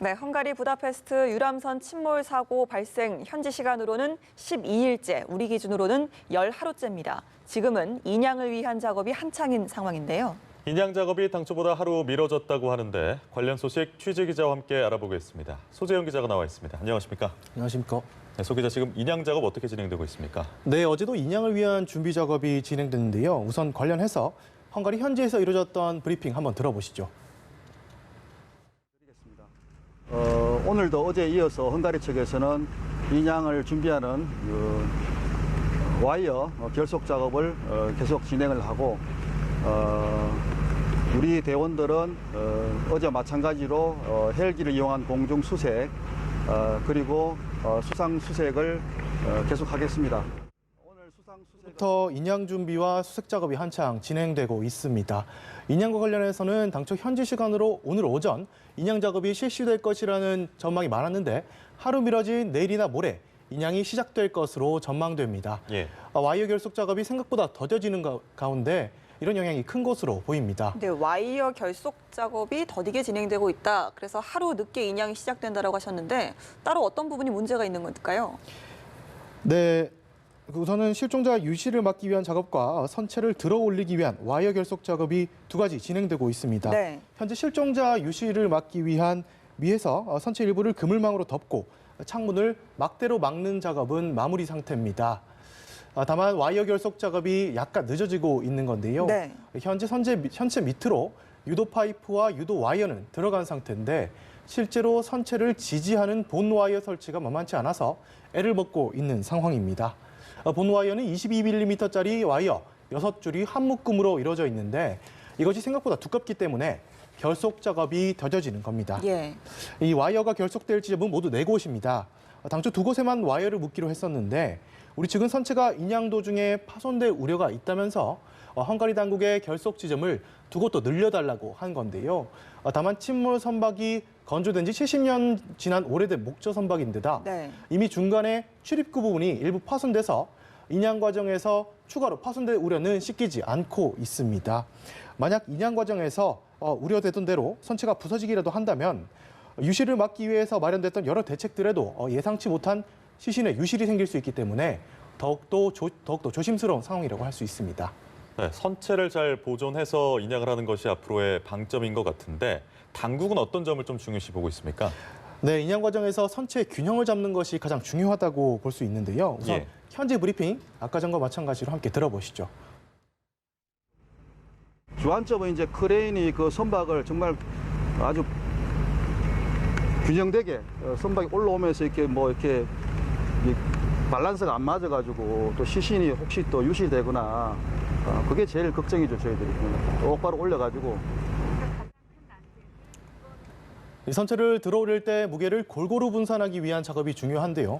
네, 헝가리 부다페스트 유람선 침몰 사고 발생 현지 시간으로는 12일째, 우리 기준으로는 10하루째입니다. 지금은 인양을 위한 작업이 한창인 상황인데요. 인양 작업이 당초보다 하루 미뤄졌다고 하는데 관련 소식 취재 기자와 함께 알아보겠습니다. 소재영 기자가 나와 있습니다. 안녕하십니까? 안녕하십니까? 네, 소 기자, 지금 인양 작업 어떻게 진행되고 있습니까? 네, 어제도 인양을 위한 준비 작업이 진행됐는데요. 우선 관련해서 헝가리 현지에서 이루어졌던 브리핑 한번 들어보시죠. 오늘도 어제에 이어서 헝가리 측에서는 인양을 준비하는 와이어 결속 작업을 계속 진행을 하고 우리 대원들은 어제 마찬가지로 헬기를 이용한 공중 수색 그리고 수상 수색을 계속하겠습니다. 부터 인양 준비와 수색 작업이 한창 진행되고 있습니다. 인양과 관련해서는 당초 현지 시간으로 오늘 오전 인양 작업이 실시될 것이라는 전망이 많았는데 하루 미뤄진 내일이나 모레 인양이 시작될 것으로 전망됩니다. 예. 와이어 결속 작업이 생각보다 더뎌지는 가운데 이런 영향이 큰 것으로 보입니다. 네, 와이어 결속 작업이 더디게 진행되고 있다. 그래서 하루 늦게 인양이 시작된다고 하셨는데 따로 어떤 부분이 문제가 있는 걸까요? 네. 우선은 실종자 유실을 막기 위한 작업과 선체를 들어 올리기 위한 와이어 결속 작업이 두 가지 진행되고 있습니다. 네. 현재 실종자 유실을 막기 위한 위에서 선체 일부를 그물망으로 덮고 창문을 막대로 막는 작업은 마무리 상태입니다. 다만 와이어 결속 작업이 약간 늦어지고 있는 건데요. 네. 현재 선체 밑으로 유도 파이프와 유도 와이어는 들어간 상태인데 실제로 선체를 지지하는 본 와이어 설치가 만만치 않아서 애를 먹고 있는 상황입니다. 본 와이어는 22mm짜리 와이어 6줄이 한 묶음으로 이루어져 있는데 이것이 생각보다 두껍기 때문에 결속 작업이 더뎌지는 겁니다. 예. 이 와이어가 결속될 지점은 모두 4곳입니다. 당초 2곳에만 와이어를 묶기로 했었는데 우리 측은 선체가 인양 도중에 파손될 우려가 있다면서 헝가리 당국의 결속 지점을 2곳 더 늘려달라고 한 건데요. 다만 침몰 선박이 건조된 지 70년 지난 오래된 목조 선박인데다 네. 이미 중간에 출입구 부분이 일부 파손돼서 인양 과정에서 추가로 파손될 우려는 씻기지 않고 있습니다. 만약 인양 과정에서 우려되던 대로 선체가 부서지기라도 한다면 유실을 막기 위해서 마련됐던 여러 대책들에도 예상치 못한 시신에 유실이 생길 수 있기 때문에 더욱더 조심스러운 상황이라고 할 수 있습니다. 네, 선체를 잘 보존해서 인양을 하는 것이 앞으로의 방점인 것 같은데 당국은 어떤 점을 좀 중요시 보고 있습니까? 네, 인양 과정에서 선체의 균형을 잡는 것이 가장 중요하다고 볼 수 있는데요. 우선 예. 현재 브리핑 아까 전과 마찬가지로 함께 들어보시죠. 주안점은 이제 크레인이 그 선박을 정말 아주 균형되게 선박이 올라오면서 이렇게 밸런스가 안 맞아가지고 또 시신이 혹시 또 유실되거나 그게 제일 걱정이죠, 저희들이. 똑바로 올려가지고. 이 선체를 들어 올릴 때 무게를 골고루 분산하기 위한 작업이 중요한데요.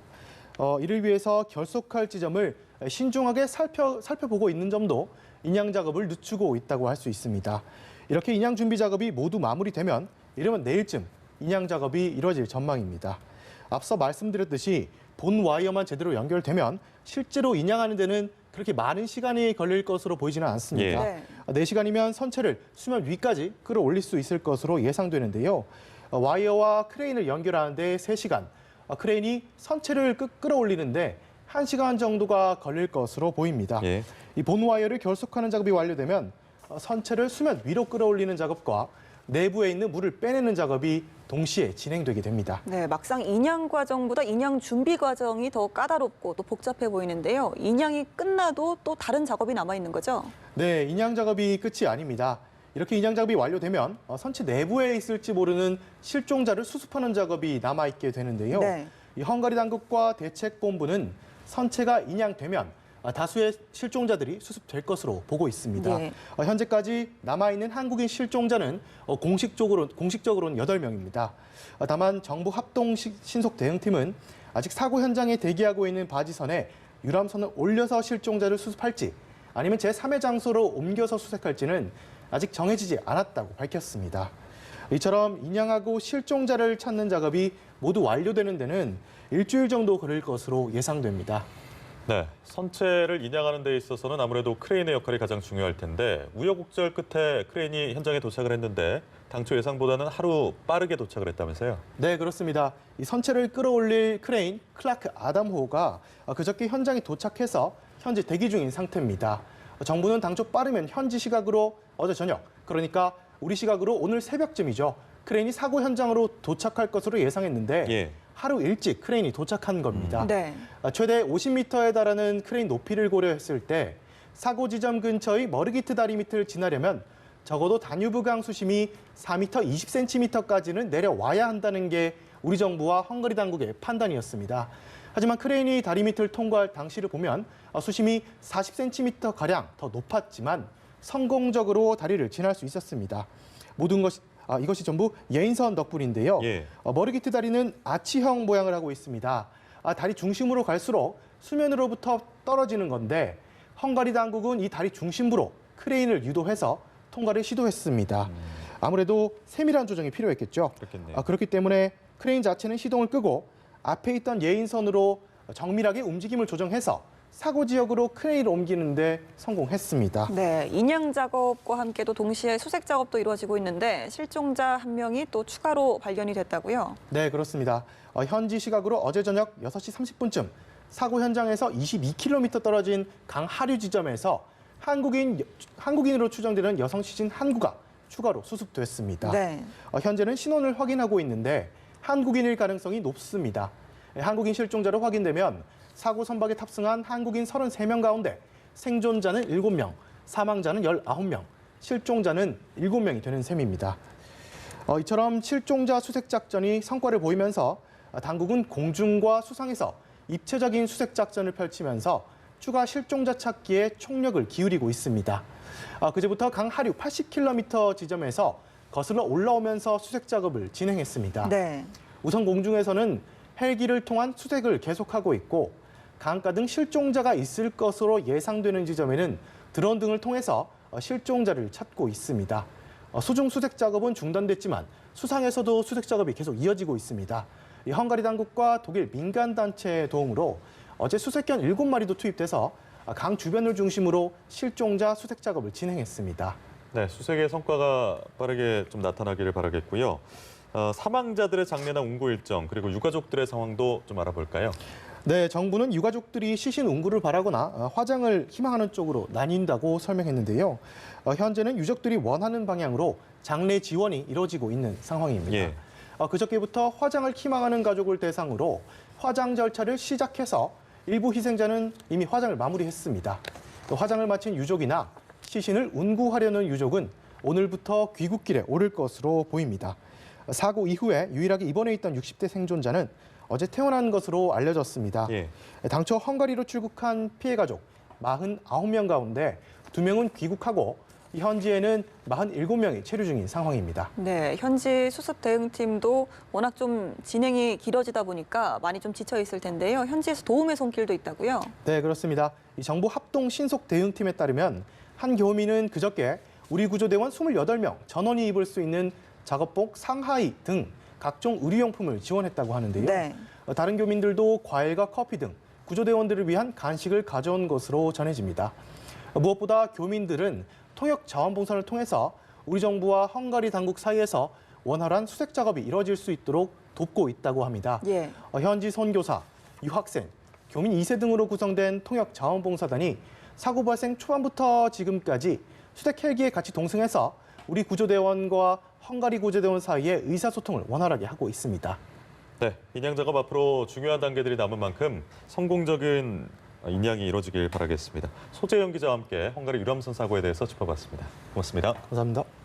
이를 위해서 결속할 지점을 신중하게 살펴보고 있는 점도 인양 작업을 늦추고 있다고 할 수 있습니다. 이렇게 인양 준비 작업이 모두 마무리되면 이르면 내일쯤 인양 작업이 이루어질 전망입니다. 앞서 말씀드렸듯이 본 와이어만 제대로 연결되면 실제로 인양하는 데는 그렇게 많은 시간이 걸릴 것으로 보이지는 않습니다. 예. 4시간이면 선체를 수면 위까지 끌어올릴 수 있을 것으로 예상되는데요. 와이어와 크레인을 연결하는 데 3시간, 크레인이 선체를 끌어올리는데 1시간 정도가 걸릴 것으로 보입니다. 예. 이 본 와이어를 결속하는 작업이 완료되면 선체를 수면 위로 끌어올리는 작업과 내부에 있는 물을 빼내는 작업이 동시에 진행되게 됩니다. 네, 막상 인양 과정보다 인양 준비 과정이 더 까다롭고 또 복잡해 보이는데요. 인양이 끝나도 또 다른 작업이 남아 있는 거죠? 네, 인양 작업이 끝이 아닙니다. 이렇게 인양 작업이 완료되면 선체 내부에 있을지 모르는 실종자를 수습하는 작업이 남아있게 되는데요. 네. 이 헝가리 당국과 대책본부는 선체가 인양되면 다수의 실종자들이 수습될 것으로 보고 있습니다. 네. 현재까지 남아있는 한국인 실종자는 공식적으로는 8명입니다. 다만 정부 합동 신속 대응팀은 아직 사고 현장에 대기하고 있는 바지선에 유람선을 올려서 실종자를 수습할지 아니면 제3의 장소로 옮겨서 수색할지는 아직 정해지지 않았다고 밝혔습니다. 이처럼 인양하고 실종자를 찾는 작업이 모두 완료되는 데는 일주일 정도 걸릴 것으로 예상됩니다. 네, 선체를 인양하는 데 있어서는 아무래도 크레인의 역할이 가장 중요할 텐데 우여곡절 끝에 크레인이 현장에 도착을 했는데 당초 예상보다는 하루 빠르게 도착을 했다면서요? 네, 그렇습니다. 이 선체를 끌어올릴 크레인 클라크 아담호가 그저께 현장에 도착해서 현재 대기 중인 상태입니다. 정부는 당초 빠르면 현지 시각으로 어제 저녁, 그러니까 우리 시각으로 오늘 새벽쯤이죠. 크레인이 사고 현장으로 도착할 것으로 예상했는데 예. 하루 일찍 크레인이 도착한 겁니다. 네. 최대 50m에 달하는 크레인 높이를 고려했을 때 사고 지점 근처의 머르기트 다리 밑을 지나려면 적어도 다뉴브강 수심이 4m 20cm까지는 내려와야 한다는 게 우리 정부와 헝가리 당국의 판단이었습니다. 하지만 크레인이 다리 밑을 통과할 당시를 보면 수심이 40cm가량 더 높았지만 성공적으로 다리를 지날 수 있었습니다. 이것이 전부 예인선 덕분인데요. 예. 머르기트 다리는 아치형 모양을 하고 있습니다. 다리 중심으로 갈수록 수면으로부터 떨어지는 건데 헝가리 당국은 이 다리 중심부로 크레인을 유도해서 통과를 시도했습니다. 아무래도 세밀한 조정이 필요했겠죠. 그렇겠네요. 그렇기 때문에 크레인 자체는 시동을 끄고 앞에 있던 예인선으로 정밀하게 움직임을 조정해서 사고 지역으로 크레인을 옮기는데 성공했습니다. 네, 인양 작업과 함께도 동시에 수색 작업도 이루어지고 있는데 실종자 한 명이 또 추가로 발견이 됐다고요? 네, 그렇습니다. 현지 시각으로 어제 저녁 6시 30분쯤 사고 현장에서 22km 떨어진 강 하류 지점에서 한국인으로 추정되는 여성 시신 한 구가 추가로 수습됐습니다. 네. 현재는 신원을 확인하고 있는데 한국인일 가능성이 높습니다. 한국인 실종자로 확인되면 사고 선박에 탑승한 한국인 33명 가운데 생존자는 7명, 사망자는 19명, 실종자는 7명이 되는 셈입니다. 이처럼 실종자 수색 작전이 성과를 보이면서 당국은 공중과 수상에서 입체적인 수색 작전을 펼치면서 추가 실종자 찾기에 총력을 기울이고 있습니다. 그제부터 강 하류 80km 지점에서 거슬러 올라오면서 수색 작업을 진행했습니다. 네. 우선 공중에서는 헬기를 통한 수색을 계속하고 있고 강가 등 실종자가 있을 것으로 예상되는 지점에는 드론 등을 통해서 실종자를 찾고 있습니다. 수중 수색 작업은 중단됐지만 수상에서도 수색 작업이 계속 이어지고 있습니다. 헝가리 당국과 독일 민간단체의 도움으로 어제 수색견 7마리도 투입돼서 강 주변을 중심으로 실종자 수색 작업을 진행했습니다. 네, 수색의 성과가 빠르게 좀 나타나기를 바라겠고요. 사망자들의 장례나 운구 일정 그리고 유가족들의 상황도 좀 알아볼까요? 네, 정부는 유가족들이 시신 운구를 바라거나 화장을 희망하는 쪽으로 나뉜다고 설명했는데요. 현재는 유족들이 원하는 방향으로 장례 지원이 이루어지고 있는 상황입니다. 예. 그저께부터 화장을 희망하는 가족을 대상으로 화장 절차를 시작해서 일부 희생자는 이미 화장을 마무리했습니다. 또 화장을 마친 유족이나 시신을 운구하려는 유족은 오늘부터 귀국길에 오를 것으로 보입니다. 사고 이후에 유일하게 입원해 있던 60대 생존자는 어제 퇴원한 것으로 알려졌습니다. 예. 당초 헝가리로 출국한 피해 가족 49명 가운데 2명은 귀국하고 현지에는 47명이 체류 중인 상황입니다. 네, 현지 수습 대응팀도 워낙 좀 진행이 길어지다 보니까 많이 좀 지쳐 있을 텐데요. 현지에서 도움의 손길도 있다고요? 네, 그렇습니다. 이 정부 합동 신속 대응팀에 따르면 한 교민은 그저께 우리 구조대원 28명 전원이 입을 수 있는 작업복, 상하이 등 각종 의료용품을 지원했다고 하는데요. 네. 다른 교민들도 과일과 커피 등 구조대원들을 위한 간식을 가져온 것으로 전해집니다. 무엇보다 교민들은 통역 자원봉사를 통해서 우리 정부와 헝가리 당국 사이에서 원활한 수색 작업이 이뤄질 수 있도록 돕고 있다고 합니다. 예. 현지 선교사, 유학생, 교민 2세 등으로 구성된 통역 자원봉사단이 사고 발생 초반부터 지금까지 수색 헬기에 같이 동승해서 우리 구조대원과 헝가리 구조대원 사이의 의사소통을 원활하게 하고 있습니다. 네, 인양 작업 앞으로 중요한 단계들이 남은 만큼 성공적인 인양이 이루어지길 바라겠습니다. 소재영 기자와 함께 헝가리 유람선 사고에 대해서 짚어봤습니다. 고맙습니다. 감사합니다.